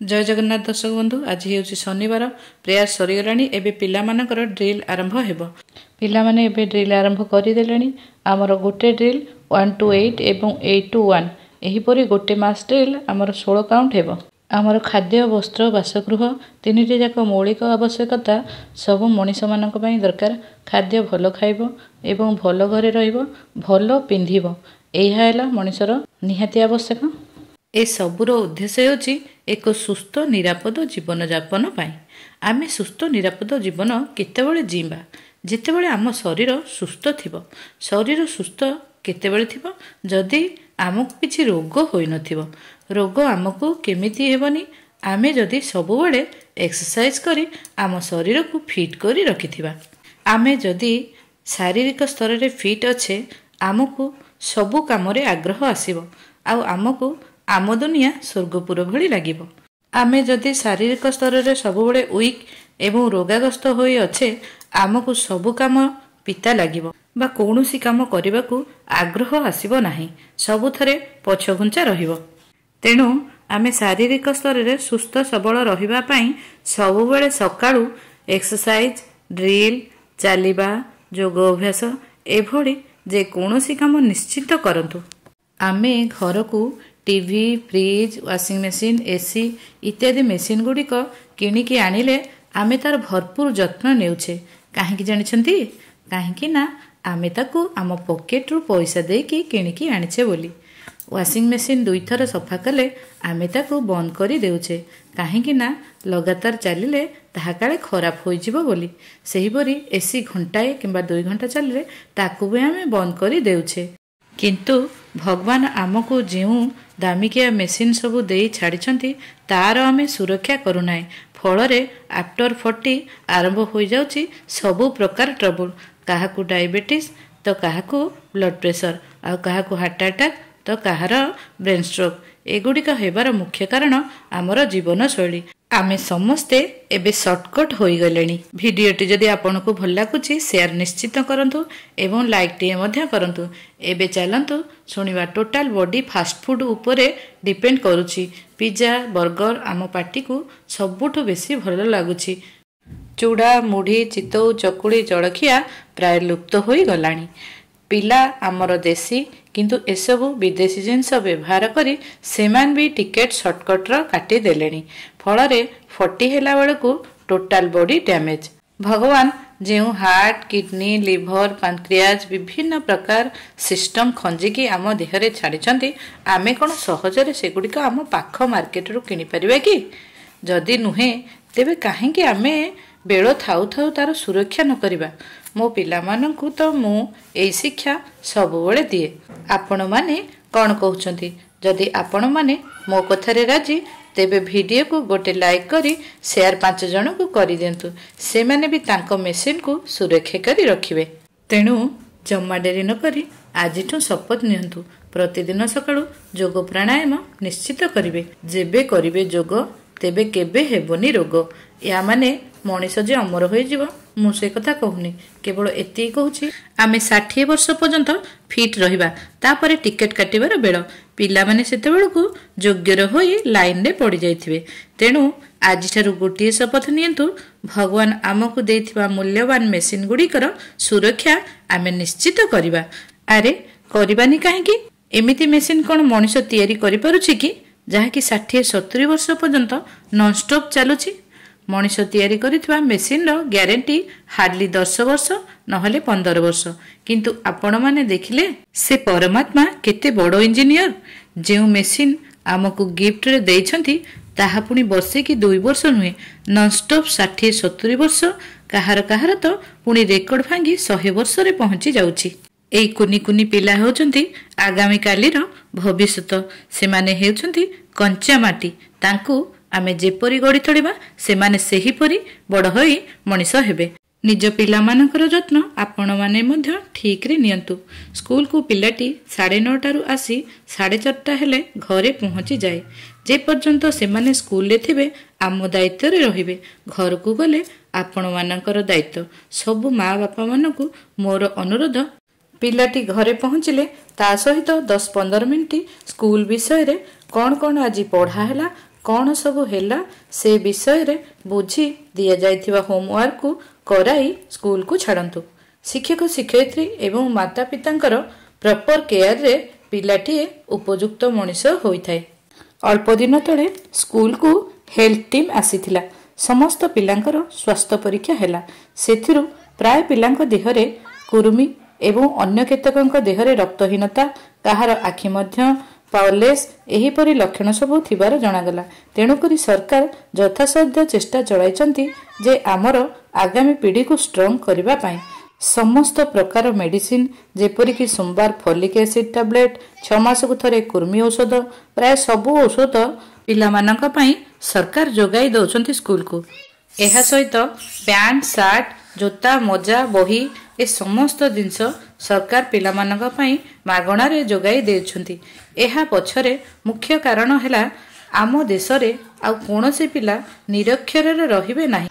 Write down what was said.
जय जगन्नाथ दर्शक बंधु। आज हूँ शनिवार, प्रेयर सरीगलानी। एबे पिलामानकर ड्रिल आरंभ हेब। पिलामाने एबे ड्रिल आरंभ करदेले। आमर गोटे ड्रिल 1 to 8 एवं 8 to 1 एहीपरि गोटे मास ड्रिल आमर 16 काउंट हेब। आमर खाद्य, वस्त्र, बासगृह तीनिटी जाक मौलिक आवश्यकता सब मनीष मानक पई दरकार। खाद्य भल खाइब एवं भल घरे रहिब, भल पिंधिब, एहा हैला मनीषर निहाती आवश्यक। ए सबुर उद्देश्य होची एक सुस्थ निरापद जीवन यापन पाई। आमे सुस्थ निरापद जीवन केतेबेले जीवा जेतेबेले आम शरीर सुस्थ थिबो। शरीर सुस्थ केतेबेले थिबो जदि आमको किछि रोग होई नथिबो। रोग आमको केमिति हेबनी आमे जदि सबुबेले एक्सरसाइज करी आम शरीर को फिट करी रखिथिबा। आमे जदि शारीरिक स्तर रे फिट अच्छे आमको सबु काम रे आग्रह आसीबो आउ आमको आम दुनिया स्वर्गपुर भली लागिबो। आमे जदि शारीरिक स्तर रे सबुबेले वीक एवं रोगाग्रस्त होई अच्छे आमको सबु काम पिता लागिबो बा कौनसी काम करबाकू आग्रह आसीबो नाही, सबुथरे पछघुंचा रहिबो। तेणु आमे शारीरिक स्तर रे सुस्थ सबल रहिबा पई सबुबेले सकाळू एक्सरसाइज, ड्रिल, चालिबा, योग अभ्यास एभली जे कौनसी काम निश्चित करंतु। आमे घर को TV, fridge, washing machine, AC इत्यादि मेसीन गुड़िक किणिकी आनिले आमे तार भरपूर जत्न नेउछे। काहेकि जानिछंती? काहेकि ना आमे ताकू आम पॉकेट रु पैसा देकी किणिकी आनिछे बोली। वाशिंग मशीन 2 थर सफा कले आमे ताकू बंद करी देउछे। काहेकि ना लगातार चलिले ताहा काले खराब होई जिवो बोली। सेहीपरि एसी घंटाए किंबा 2 घंटा चलिले ताकू भी आमे बंद करी देउछे। किंतु भगवान आमको जेउ दामिकिया मेसीन सबू दे छाड़ी तार आमे सुरक्षा करूना। फलरे आफ्टर 40 आरंभ हो जाउची सबु प्रकार ट्रबल। काहाकू डायबिटीज तो काहाकू ब्लड प्रेशर आ काहाकू हार्ट अटैक तो काहार ब्रेन स्ट्रोक। एगुड़िक हेबार मुख्य कारण आमर जीवन शैली। आमे समस्ते एबे शॉर्टकट होई गलेनी। भिडियोटी जदि आपनको भल लागुची शेयर निश्चित करंतु एवं लाइक टिए मध्य करंतु। एबे चलंतु सुनिबा टोटल बॉडी फास्ट फूड उपरे डिपेंड करूची। पिज्जा, बर्गर आम पार्टी को सबुठु बेसी भल लागुची। चूड़ा, मुढ़ी, चितौ, चकुड़ी जलखिया प्राय लुप्त होई गलानी। पिला आमर देशी किंतु एसबु विदेशी जिनस व्यवहार करी सेमान भी टिकेट शॉर्टकट रो काटी देलेनी। फलरे 40 हेला बेलकू टोटल बॉडी डैमेज। भगवान जेउ हार्ट, किडनी, लिभर, पैंक्रियाज विभिन्न प्रकार सिस्टम खंजिकी आम देहरे छाड़ी आमे कोन सहजरे सेगुड़िक आम पाख मार्केट रु किनि परिबा कि? जदि नुहे तेबे काहेकि आमे बेलो थाउ थाउ तार सुरक्षा न करिबा। मो पिला माननकु तो मु एई शिक्षा सबुबेले दिए। आपण माने कोन कहउछंती? जदि आपण माने मो कथारे राजी तेबे वीडियो को गोटे लाइक करी शेयर 5 जन को करी देंतु। से माने भी तांको मेसिन को सुरक्षा करी रखिबे। तेणु जम्मा डेरी न करी आजिठु शपथ नियंतु। प्रतिदिन सकाळु योग प्राणायाम निश्चित करिवे। जेबे करिवे योग तेबे केबे हेबोनी रोग। या माने मनीष जे अमर होई जीव मु से कथा कहूनी, केवल एति कहूची आमे 60 वर्ष पर्यंत फिट रहिबा। तापरे टिकेट काटिबार बेल पिला माने सेते बेलकू योग्यर होई लाइन रे पड़ी जाइथिबे। तेणु आज ठारू गोटिए शपथ नियंतु। भगवान आमको देथिबा मूल्यवान मेसिन गुड़िकर सुरक्षा आमे निश्चित करिबा। अरे करिबानी काहेकि? एमिति मेसिन कोन मनीष तयारी करि पारुछि कि जहा कि 60-70 वर्ष पर्यंत नॉन स्टॉप चलुछि? मनीष तयारी करिथिबा मेसिन रो ग्यारंटी हार्डली 10 वर्ष नहले 15 वर्ष। किंतु आपण माने देखिले से परमात्मा केते बड़ो इंजीनियर। जेउ मेसिन आमको गिफ्ट रे देइछंती ताहा पुनी वर्षे कि 2 वर्ष नुहे, नॉन स्टॉप 60-70 वर्ष। काहार काहार तो पुनी रेकर्ड भांगी 100 वर्ष रे पहुंची जाउची। एई कुनी कुनी पिला होचंती आगामी कालीर भविष्यत। से माने हेउचंती कंचा माटी। तांकू आमे जेपरी गड़ी तोड़िबा सेमाने सेही परी बड़ होई मनीष हेबे। निज पिला मानकर जत्न आपण माने मध्य ठीक रे नियंतु। स्कूल को पिलाटी 9:30 टारू आसी 4:30 हेले घरे पहुंची जाए। जे पर्यंत सेमाने स्कूल रे थिबे आम दायित्व रे रहिबे। घर को गले आपण मानकर दायित्व। सब माँ बापा मानकू मोर अनुरोध, पिलाटी घरे पहुंचिले ता सहित 10-15 मिनिट स्कूल विषय रे कौन कौन आज पढ़ा हैला, कौन सबु हेला से विषय रे बुझी दिया जाइथिबा होमवर्क को कराई स्कूल को छाड़ंतु। शिक्षक शिक्षयित्री एवं माता पितांकर प्रॉपर केयर रे पिलाटीए उपयुक्त मनीष होइथाय। अल्प दिन तले स्कूल को हेल्थ टीम आसीथिला। समस्त पिलांकर स्वास्थ्य परीक्षा हैला। सेथिरु प्राय पिलांक देहरे कुरुमी एवं अन्य केतकंक देहरे रक्तहीनता, काहार आखि मध्य पावरलेस एहीपरि लक्षण सबु थिबार जणागला। तेणुकरी सरकार यथासाध्य चेष्टा चलाइचंती जे आमर आगामी पीढ़ी को स्ट्रंग करबा पाई। समस्त प्रकार मेडिसिन जेपरिक सोमवार फॉलिक एसिड टैबलेट, 6 मास को थरे कुर्मी औषध, प्राय सबु औषध पिलामानक पई सरकार जोगाई दउचंती स्कूल को। एहा सहित पैंट सार्ट जोता मोजा बही ए समस्त जिनस सरकार पिलामानक पई मागणा रे जोगाई देउछंती। एहा पछरे मुख्य कारण हैला आम देश रे आ कोनोसी पिला निरक्षर रहिबे नाही।